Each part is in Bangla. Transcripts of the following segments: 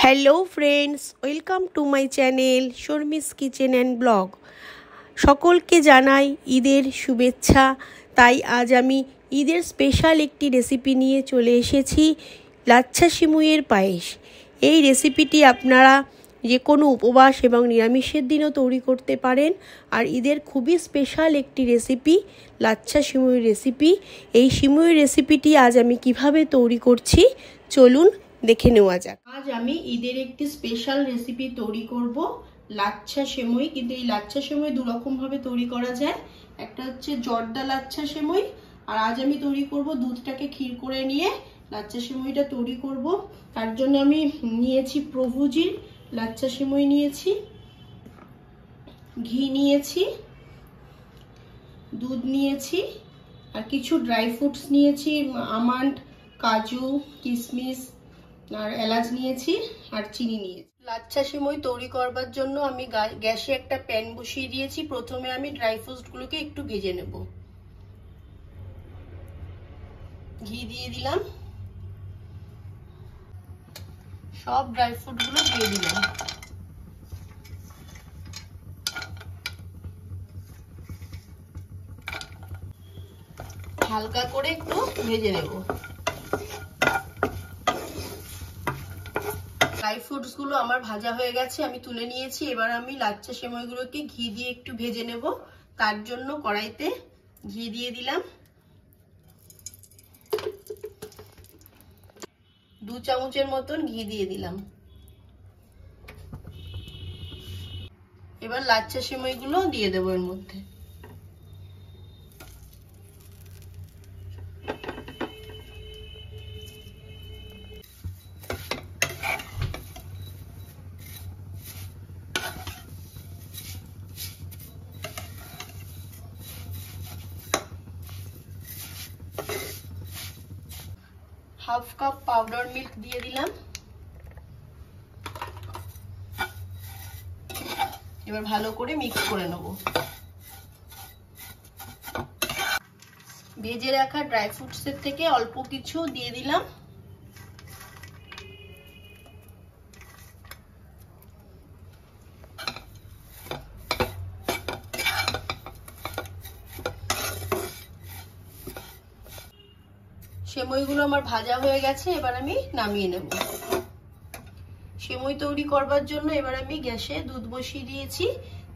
Hello friends, welcome to my channel Sharmi's kitchen and blog. সকলকে জানাই ঈদের শুভেচ্ছা। তাই আজ আমি ঈদের স্পেশাল একটি রেসিপি নিয়ে চলে এসেছি, লাচ্ছা সিমুইয়ের পায়েস। এই রেসিপিটি আপনারা যে কোনো উপবাস এবং নিরামিষের দিনও তৈরি করতে পারেন। আর ঈদের খুবই স্পেশাল একটি রেসিপি লাচ্ছা সিমুইয়ের রেসিপি। এই সিমুইয়ের রেসিপিটি আজ আমি কিভাবে তৈরি করছি চলুন দেখে নেওয়া যাক। আজ আমি ঈদের একটি স্পেশাল রেসিপি তৈরি করব, লাচ্ছা সেমুই। কিন্তু এই লাচ্ছা সেমুই দু রকম ভাবে তৈরি করা যায়। একটা হচ্ছে জর্দা লাচ্ছা সেমুই, আর আজ আমি তৈরি করব দুধটাকে ক্ষীর করে নিয়ে লাচ্ছা সেমুইটা তৈরি করব। তার জন্য আমি নিয়েছি প্রভুজির লাচ্ছা সেমুই, নিয়েছি ঘি, নিয়েছি দুধ, নিয়েছি আর কিছু ড্রাই ফ্রুটস নিয়েছি, আমন্ড, কাজু, কিশমিশ আর এলাচ নিয়েছি আর চিনি নিয়েছি। লাচ্ছা সিমুই তৈরি করবার জন্য আমি গ্যাসে একটা প্যান বসিয়ে দিয়েছি। প্রথমে আমি ড্রাই ফ্রুটসগুলোকে একটু ভেজে নেব। ঘি দিয়ে দিলাম, সব ড্রাই ফ্রুটগুলো দিয়ে দিলাম। হালকা করে একটু ভেজে নেব। ড্রাই ফ্রুটস গুলো আমার ভাজা হয়ে গেছে, আমি তুলে নিয়েছি। এবার আমি লাচ্ছা সেমাইগুলোকে ঘি দিয়ে একটু ভেজে নেব। তার জন্য কড়াইতে ঘি দিয়ে দিলাম, 2 চামচের মতন ঘি দিয়ে দিলাম। এবার লাচ্ছা সেমাইগুলো দিয়ে দেবো এর মধ্যে। হাফ কাপ পাউডার মিল্ক দিয়ে দিলাম। এবার ভালো করে মিক্স করে নেব। ভেজে রাখা ড্রাই ফ্রুটস এর থেকে অল্প কিছু দিয়ে দিলাম। সেমইগুলো আমার ভাজা হয়ে গেছে, এবার আমি নামিয়ে নেব। সেমই তৈরি করবার জন্য এবার আমি গ্যাসে দুধ বসিয়ে দিয়েছি।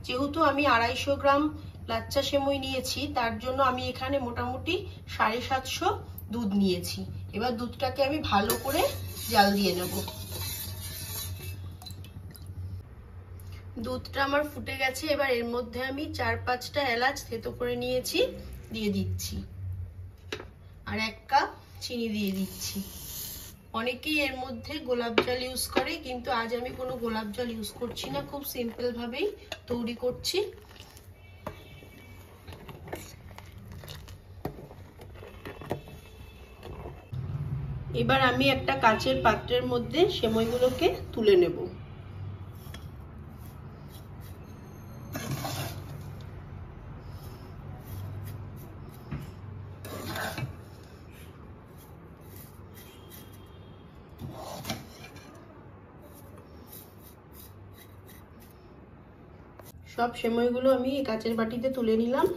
যেহেতু আমি 250 গ্রাম লাচ্ছা সেমই নিয়েছি, তার জন্য আমি এখানে মোটামুটি 750 দুধ নিয়েছি। এবার দুধটাকে আমি ভালো করে জাল দিয়ে নেব। দুধটা আমার ফুটে গেছে, এবার এর মধ্যে আমি 4-5টা এলাচ থেতো করে নিয়েছি, দিয়ে দিচ্ছি। আর 1 কাপ চিনি দিয়ে দিচ্ছি। অনেকেই এর মধ্যে গোলাপ জল ইউজ করে, কিন্তু আজ আমি কোনো গোলাপ জল ইউজ করছি না, খুব সিম্পল ভাবেই তৈরি করছি। এবার আমি একটা কাচের পাত্রের মধ্যে সেমাইগুলোকে তুলে নেব। সব সেমাইগুলো আমি এই কাচের বাটিতে তুলে নিলাম।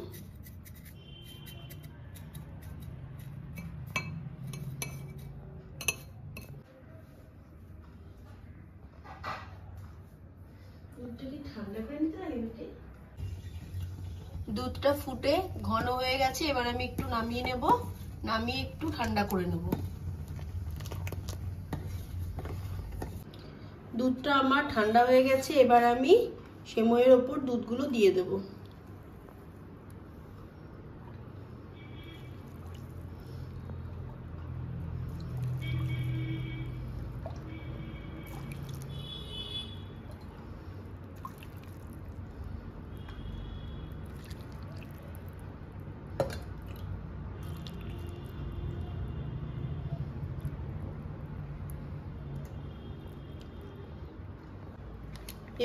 দুধটা ফুটে ঘন হয়ে গেছে, এবার আমি একটু নামিয়ে নেব। নামিয়ে একটু ঠান্ডা করে নেব। দুধটা আমার ঠান্ডা হয়ে গেছে, এবার আমি সেমাইয়ের ওপর দুধগুলো দিয়ে দেব।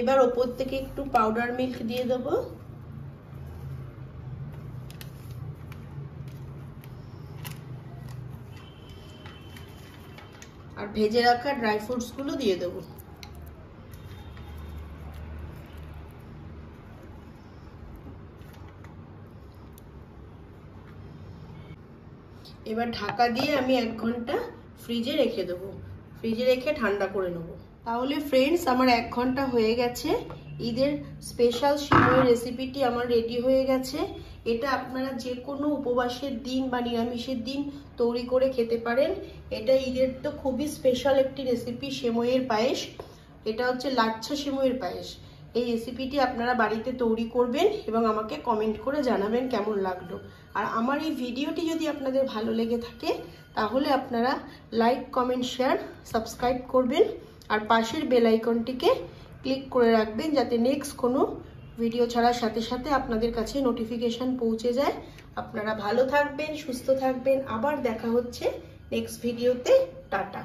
এবার ওপর থেকে একটু পাউডার মিল্ক দিয়ে দেব। আর ভেজে রাখা ড্রাই ফ্রুটস গুলো দিয়ে দেব। এবার ঢাকা দিয়ে আমি 1 ঘন্টা ফ্রিজে রেখে দেবো, ফ্রিজে রেখে ঠান্ডা করে নেব। তাহলে ফ্রেন্ডস আমার 1 ঘন্টা হয়ে গেছে, ঈদের স্পেশাল সিমইয়ের রেসিপিটি আমার রেডি হয়ে গেছে। এটা আপনারা যে কোনো উপবাসের দিন বা নিরামিষের দিন তৈরি করে খেতে পারেন। এটা ঈদের তো খুবই স্পেশাল একটি রেসিপি, সিমইয়ের পায়েস। এটা হচ্ছে লাচ্ছা সিমইয়ের পায়েস। এই রেসিপিটি আপনারা বাড়িতে তৈরি করবেন এবং আমাকে কমেন্ট করে জানাবেন কেমন লাগলো। আর আমার এই ভিডিওটি যদি আপনাদের ভালো লেগে থাকে তাহলে আপনারা লাইক, কমেন্ট, শেয়ার, সাবস্ক্রাইব করবেন আর পাশের বেল আইকনটিকে ক্লিক করে রাখবেন যাতে নেক্সট কোনো ভিডিও ছাড়ার সাথে সাথে আপনাদের কাছে নোটিফিকেশন পৌঁছে যায়। আপনারা ভালো থাকবেন, সুস্থ থাকবেন। আবার দেখা হচ্ছে নেক্সট ভিডিওতে। টাটা।